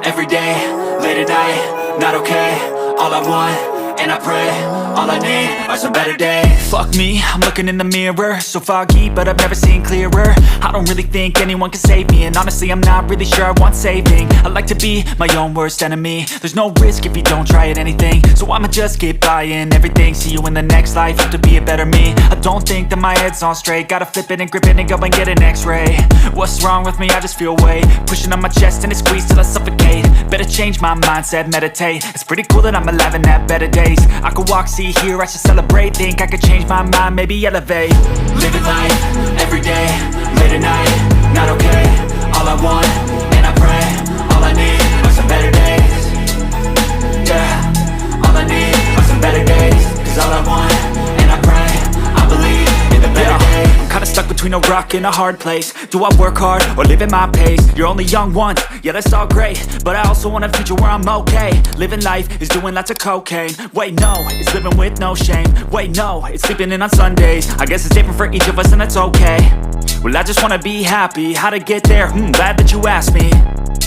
every day, late at night, not okay. All I want, and I pray, all I need are some better days. Fuck me, I'm looking in the mirror, so foggy, but I've never seen clearer. I don't really think anyone can save me, and honestly I'm not really sure I want saving. I like to be my own worst enemy. There's no risk if you don't try at anything, so I'ma just keep buying everything. See you in the next life, have to be a better me. I don't think that my head's on straight, gotta flip it and grip it and go and get an x-ray. What's wrong with me? I just feel weight pushing on my chest and it squeezes till I suffocate. Better change my mindset, meditate. It's pretty cool that I'm alive and have better days. I could walk, see, hear, I should celebrate. Think I could change my mind, maybe elevate. Living life, every day, late at night, not okay. All I want, and I pray, all I need are some better days. Yeah, all I need are some better days. Cause all I want, and I pray, I believe in the better days. I'm kinda stuck between a rock and a hard place. Do I work hard or live at my pace? You're only young once, yeah that's all great, but I also want a future where I'm okay. Living life is doing lots of cocaine. Wait no, it's living with no shame. Wait no, it's sleeping in on Sundays. I guess it's different for each of us and that's okay. Well I just wanna be happy, how to get there? Glad that you asked me.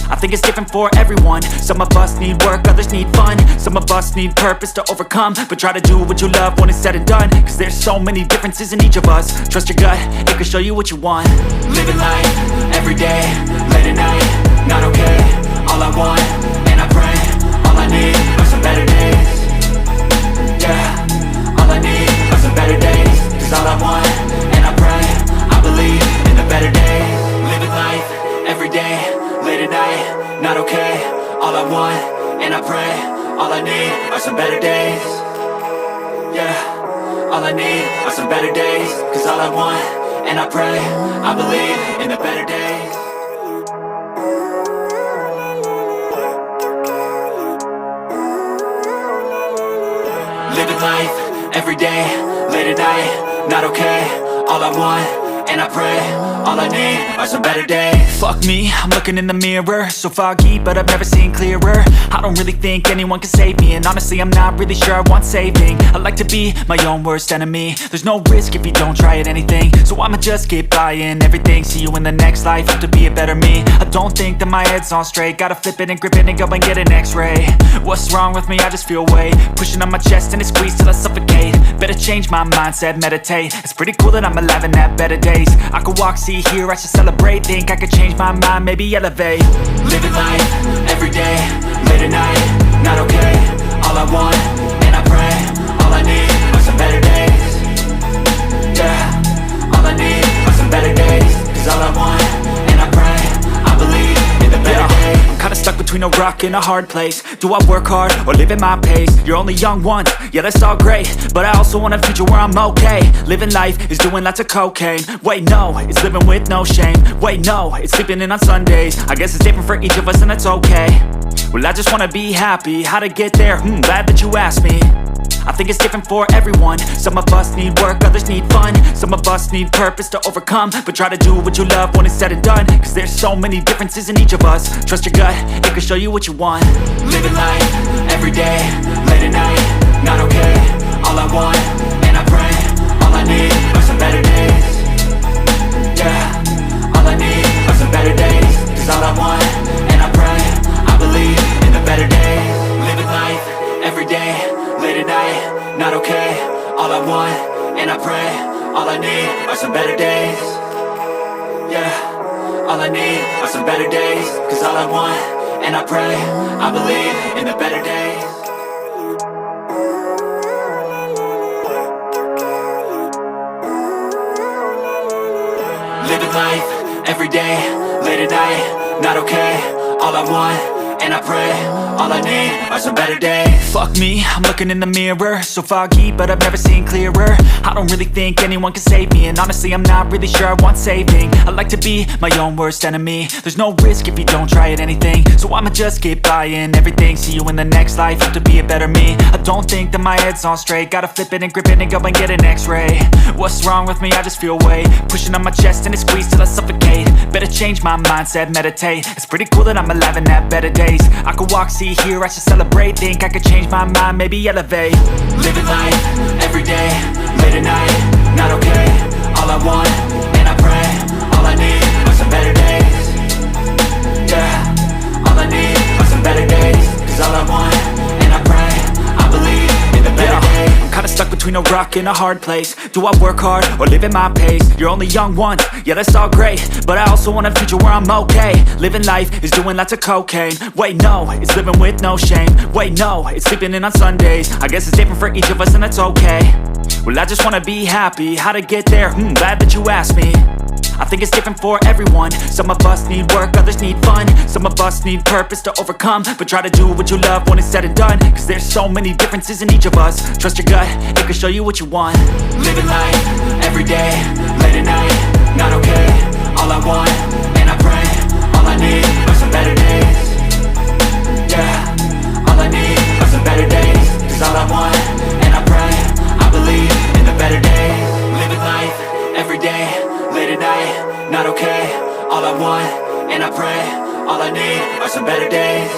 I think it's different for everyone. Some of us need work, others need fun. Some of us need purpose to overcome. But try to do what you love when it's said and done. Cause there's so many differences in each of us. Trust your gut, it can show you what you want. Living life, every day, late at night, not okay. All I want, and I pray, all I need are some better days. Yeah, all I need are some better days. Cause all I want, and I pray, I believe in the better days. Living life, every day, late at night, not okay. All I want, and I pray, all I need are some better days. Yeah, all I need are some better days. Cause all I want, and I pray, I believe in the better days. Living life, every day, late at night, not okay. All I want, and I pray, all I need are some better days. Fuck me, I'm looking in the mirror, so foggy, but I've never seen clearer. I don't really think anyone can save me, and honestly I'm not really sure I want saving. I like to be my own worst enemy. There's no risk if you don't try at anything, so I'ma just keep buying everything. See you in the next life, have to be a better me. I don't think that my head's on straight, gotta flip it and grip it and go and get an x-ray. What's wrong with me? I just feel weight pushing on my chest and it squeezes till I suffocate. Better change my mindset, meditate. It's pretty cool that I'm alive and have better days. I could walk, see, hear, I should celebrate. Think I could change my mind, maybe elevate. Living life, every day, late at night, not okay. All I want, and I pray, all I need are some better days. Yeah, all I need are some better days. Cause all I want, and I pray, I believe in the better days. I'm kinda stuck between a rock and a hard place. Do I work hard or live at my pace? You're only young once, yeah that's all great, but I also want a future where I'm okay. Living life is doing lots of cocaine. Wait no, it's living with no shame. Wait no, it's sleeping in on Sundays. I guess it's different for each of us and that's okay. Well I just wanna be happy, how to get there? Glad that you asked me. I think it's different for everyone. Some of us need work, others need fun. Some of us need purpose to overcome. But try to do what you love when it's said and done. Cause there's so many differences in each of us. Trust your gut, it can show you what you want. Living life, every day, late at night, not okay. All I want, and I pray, all I need are some better days. Yeah, all I need are some better days. Cause all I want, and I pray, I believe in the better days. Living life, every day, late at night, not okay. All I want, and I pray, all I need are some better days. Yeah, all I need are some better days. Cause all I want, and I pray, I believe in the better days. Living life, every day, late at night, not okay. All I want, and I pray, all I need are some better days. Fuck me, I'm looking in the mirror, so foggy, but I've never seen clearer. I don't really think anyone can save me, and honestly I'm not really sure I want saving. I like to be my own worst enemy. There's no risk if you don't try at anything, so I'ma just keep buying everything. See you in the next life, have to be a better me. I don't think that my head's on straight, gotta flip it and grip it and go and get an x-ray. What's wrong with me? I just feel weight pushing on my chest and it squeezes till I suffocate. Better change my mindset, meditate. It's pretty cool that I'm alive and have better days. I could walk, see, hear, I should celebrate. Think I could change my mind, maybe elevate. Living life, every day, late at night, not okay. All I want, and I pray, all I need are some better days. Yeah, all I need are some between a rock and a hard place. Do I work hard or live at my pace? You're only young once, yeah that's all great, but I also want a future where I'm okay. Living life is doing lots of cocaine. Wait no, it's living with no shame. Wait no, it's sleeping in on Sundays. I guess it's different for each of us and that's okay. Well I just wanna be happy, how to get there? Glad that you asked me. I think it's different for everyone. Some of us need work, others need fun. Some of us need purpose to overcome. But try to do what you love when it's said and done, cause there's so many differences in each of us. Trust your gut, it can show you what you want. Living life, everyday, late at night, not okay. All I want, and I pray, all I need are some better days. Yeah, all I need are some better days. Cause all I want, and I pray, I believe in the better days. Living life, everyday, late at night, not okay. All I want, and I pray, all I need are some better days.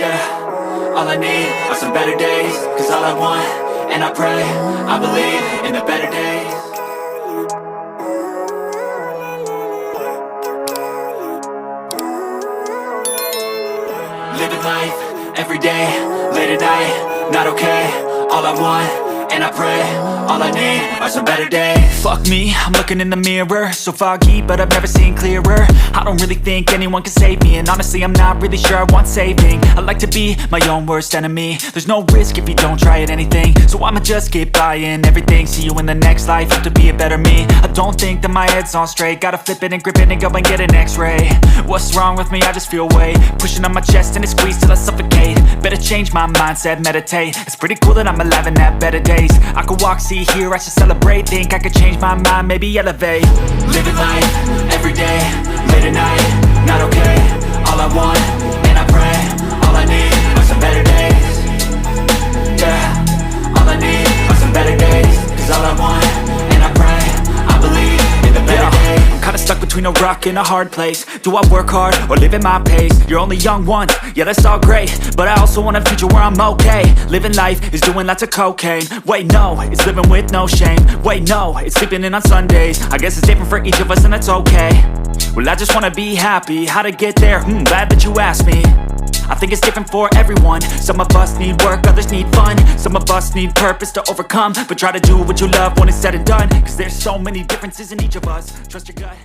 Yeah, all I need are some better days. Cause all I want, and I pray, I believe in the better days. Living life, everyday, late at night, not okay. All I want, and I pray, all I need are some better days. Fuck me, I'm looking in the mirror, so foggy, but I've never seen clearer. I don't really think anyone can save me, and honestly I'm not really sure I want saving. I like to be my own worst enemy. There's no risk if you don't try at anything, so I'ma just keep buying everything. See you in the next life, have to be a better me. I don't think that my head's on straight, gotta flip it and grip it and go and get an x-ray. What's wrong with me? I just feel weight pushing on my chest and it squeezes till I suffocate. Better change my mindset, meditate. It's pretty cool that I'm alive and have better days. I could walk, see, hear, I should celebrate. Think I could change my mind, maybe elevate. Living life, everyday, late at night, not okay. All I want, and I pray, all I need are some better days. Yeah, all I need are some better days. Cause all I want, and I pray, I believe in the better days. I'm kinda stuck between a rock and a hard place. Do I work hard or live at my pace? You're only young once, yeah that's all great, but I also want a future where I'm okay. Living life is doing lots of cocaine. Wait no, it's living with no shame. Wait no, it's sleeping in on Sundays. I guess it's different for each of us and that's okay. Well I just wanna be happy, how to get there? Glad that you asked me. I think it's different for everyone. Some of us need work, others need fun. Some of us need purpose to overcome. But try to do what you love when it's said and done, cause there's so many differences in each of us. Trust your gut.